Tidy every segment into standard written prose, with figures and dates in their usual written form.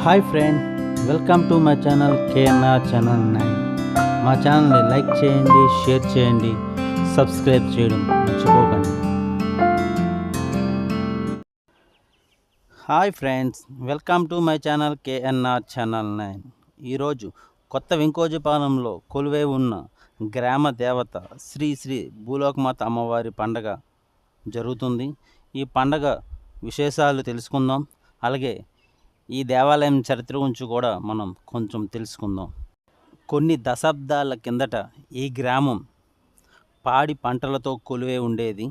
Hi friend, welcome to my channel KNR channel 9. మా ఛానల్ని like చేయండి, షేర్ చేయండి, సబ్స్క్రైబ్ చేయడం మర్చిపోకండి. Hi friends, welcome to my channel KNR channel 9. ఈరోజు కొత్త వెంకోజపాలెంలో కొలువై ఉన్న గ్రామ దేవత శ్రీ శ్రీ భూలోకమాత అమ్మవారి పండగ జరుగుతుంది. ఈ పండగ విశేషాలు తెలుసుకుందాం. అలాగే ఈ దేవాలయం చరిత్ర గురించి కూడా మనం కొంచెం తెలుసుకుందాం. కొన్ని దశాబ్దాల కిందట ఈ గ్రామం పాడి పంటలతో కొలువై ఉండేది.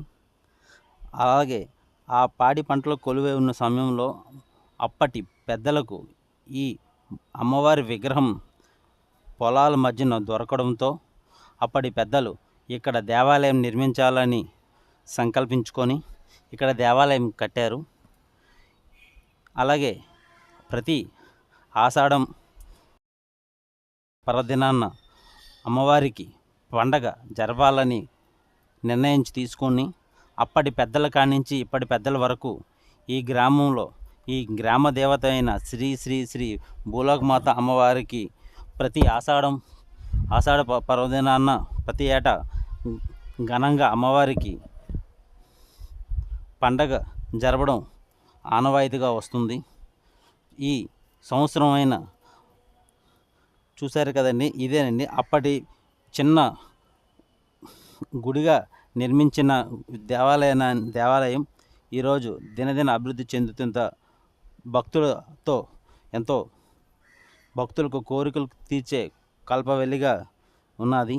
అలాగే ఆ పాడి పంటలు కొలువై ఉన్న సమయంలో అప్పటి పెద్దలకు ఈ అమ్మవారి విగ్రహం పొలాల మధ్యన దొరకడంతో అప్పటి పెద్దలు ఇక్కడ దేవాలయం నిర్మించాలని సంకల్పించుకొని ఇక్కడ దేవాలయం కట్టారు. అలాగే ప్రతి ఆషాఢం పర్వదినాన్న అమ్మవారికి పండగ జరపాలని నిర్ణయించి తీసుకొని అప్పటి పెద్దల కానించి ఇప్పటి పెద్దల వరకు ఈ గ్రామంలో ఈ గ్రామ దేవత అయిన శ్రీ శ్రీ శ్రీ భూలోకమాత అమ్మవారికి ప్రతి ఆషాఢ పర్వదినాన్న ప్రతి ఏటా ఘనంగా అమ్మవారికి పండగ జరపడం ఆనవాయితీగా వస్తుంది. ఈ సంవత్సరం అయినా చూశారు కదండి, ఇదేనండి అప్పటి చిన్న గుడిగా నిర్మించిన దేవాలయం ఈరోజు దినదిన అభివృద్ధి చెందుతున్న భక్తులతో ఎంతో భక్తులకు కోరికలు తీర్చే కల్పవెల్లిగా ఉన్నది.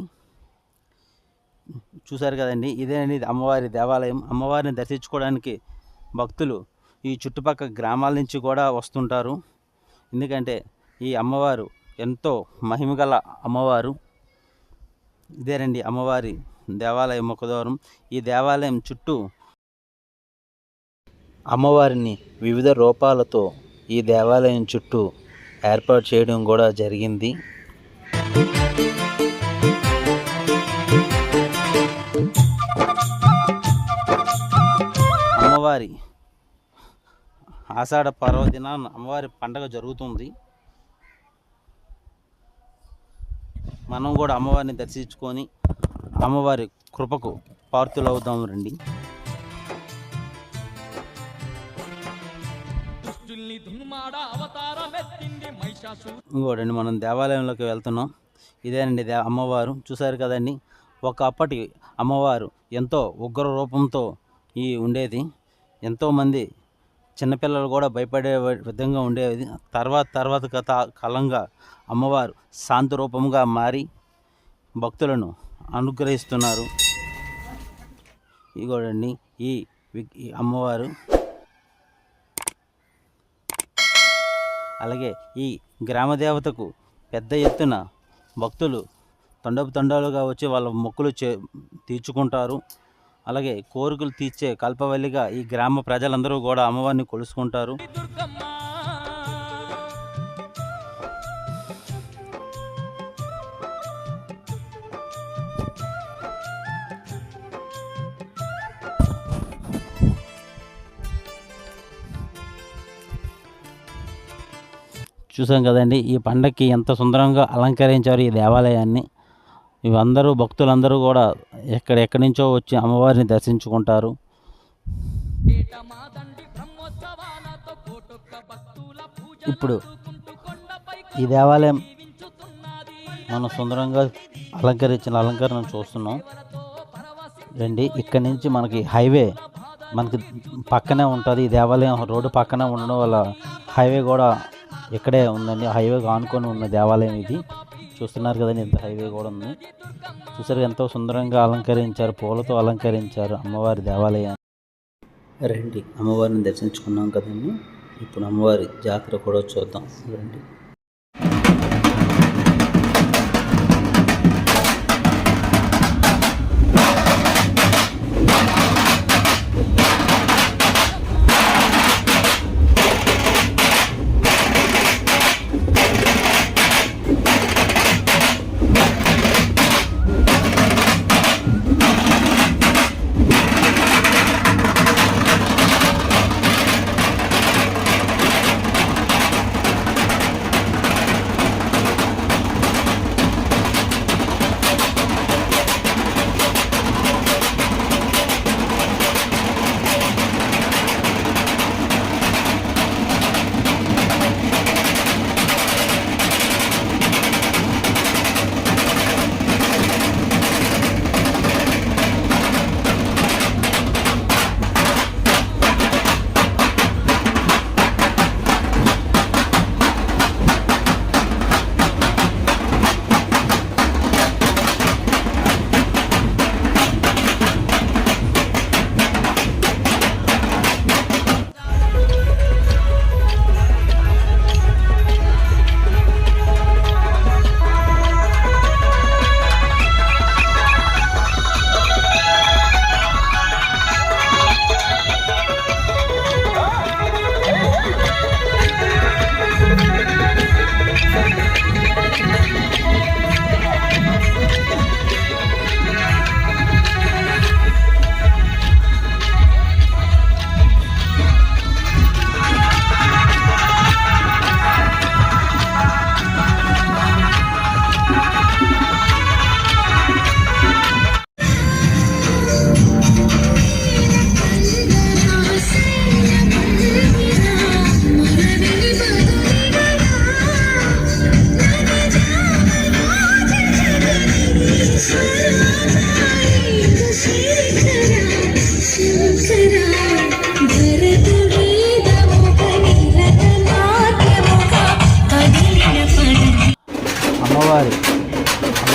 చూశారు కదండి, ఇదేనండి అమ్మవారి దేవాలయం. అమ్మవారిని దర్శించుకోవడానికి భక్తులు ఈ చుట్టుపక్కల గ్రామాల నుంచి కూడా వస్తుంటారు. ఎందుకంటే ఈ అమ్మవారు ఎంతో మహిమగల అమ్మవారు. ఇదేనండి అమ్మవారి దేవాలయం ముఖద్వారం. ఈ దేవాలయం చుట్టూ అమ్మవారిని వివిధ రూపాలతో ఈ దేవాలయం చుట్టూ ఏర్పాటు చేయడం కూడా జరిగింది. అమ్మవారి ఆషాఢ పర్వదినాన అమ్మవారి పండగ జరుగుతుంది. మనం కూడా అమ్మవారిని దర్శించుకొని అమ్మవారి కృపకు పాత్రులవుదాం రండి. ఇంకోటండి, మనం దేవాలయంలోకి వెళ్తున్నాం. ఇదేనండి అమ్మవారు. చూశారు కదండి, ఒకప్పటి అమ్మవారు ఎంతో ఉగ్ర రూపంతో ఉండేది. ఎంతోమంది చిన్నపిల్లలు కూడా భయపడే విధంగా ఉండేది. తర్వాత కాలంగా అమ్మవారు శాంతి రూపంగా మారి భక్తులను అనుగ్రహిస్తున్నారు. ఇగోడండి ఈ అమ్మవారు. అలాగే ఈ గ్రామదేవతకు పెద్ద ఎత్తున భక్తులు తండాలుగా వచ్చి వాళ్ళ మొక్కులు తీర్చుకుంటారు. అలాగే కోరికలు తీర్చే కల్పవల్లిగా ఈ గ్రామ ప్రజలందరూ కూడా అమ్మవారిని కొలుసుకుంటారు. చూసాం కదండి, ఈ పండగకి ఎంత సుందరంగా అలంకరించారు ఈ దేవాలయాన్ని. ఇవందరూ భక్తులందరూ కూడా ఎక్కడి నుంచో వచ్చి అమ్మవారిని దర్శించుకుంటారు. ఇప్పుడు ఈ దేవాలయం మనం సుందరంగా అలంకరణ చూస్తున్నాం రండి. ఇక్కడి నుంచి మనకి హైవే మనకి పక్కనే ఉంటుంది. ఈ దేవాలయం రోడ్డు పక్కనే ఉండడం వల్ల హైవే కూడా ఇక్కడే ఉందండి. హైవే ఆనుకొని ఉన్న దేవాలయం ఇది. చూస్తున్నారు కదండి, ఇంత హైవే కూడా ఉంది. చూసారు ఎంతో సుందరంగా అలంకరించారు, పూలతో అలంకరించారు అమ్మవారి దేవాలయాన్ని. రండి, అమ్మవారిని దర్శించుకున్నాం కదండి. ఇప్పుడు అమ్మవారి జాతర కూడా చూద్దాం రండి.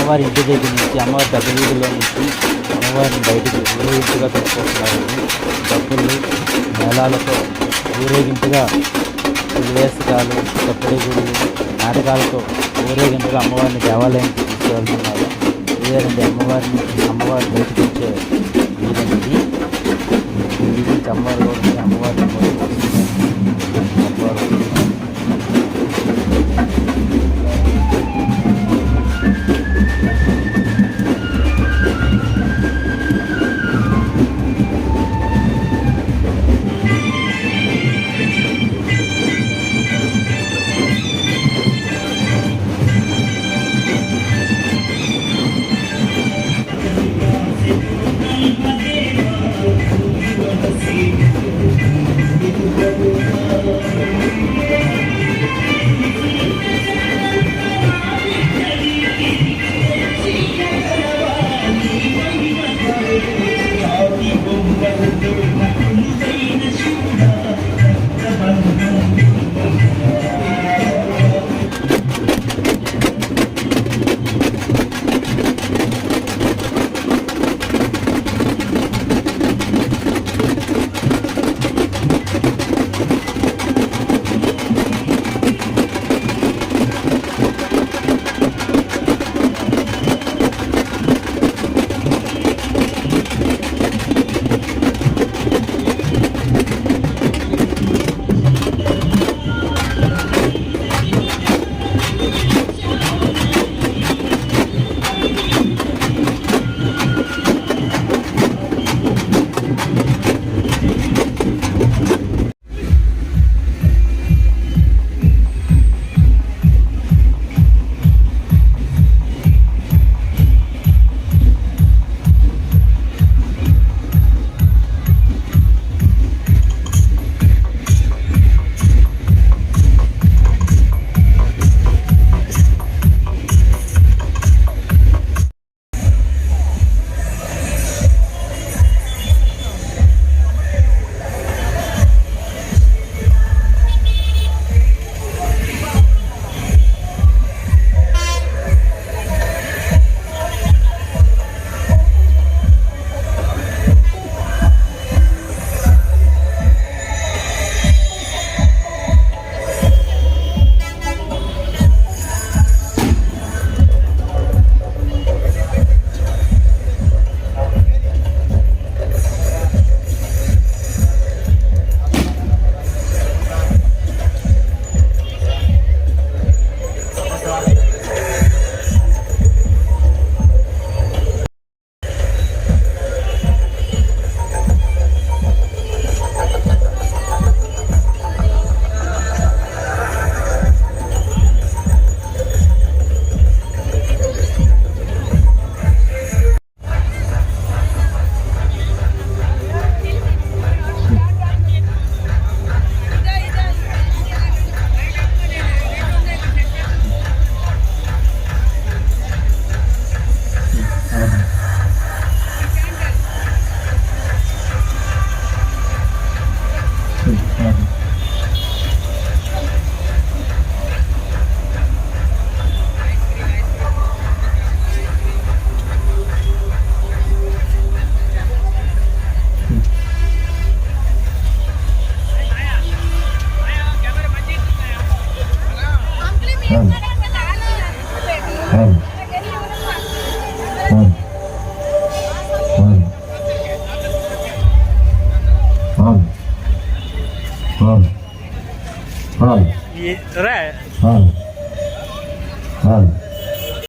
అమ్మవారి ఇంటి దగ్గర నుంచి అమ్మవారి పెద్ద వీధిలో నుంచి అమ్మవారిని బయటికి ఊరేగింపుగా తీసుకొస్తున్నారండి. డబ్బులు మేళాలతో ఊరేగింపుగా వేసకాలు కొత్తడి గుళ్ళు నాటకాలతో ఊరేగింపుగా అమ్మవారిని దేవాలయానికి తీసుకువెళ్తున్నారు. ఇదేనండి అమ్మవారి బయటకు వచ్చే వీధండి. వీధి నుంచి అమ్మవారు కూడా అమ్మవారిని Hal.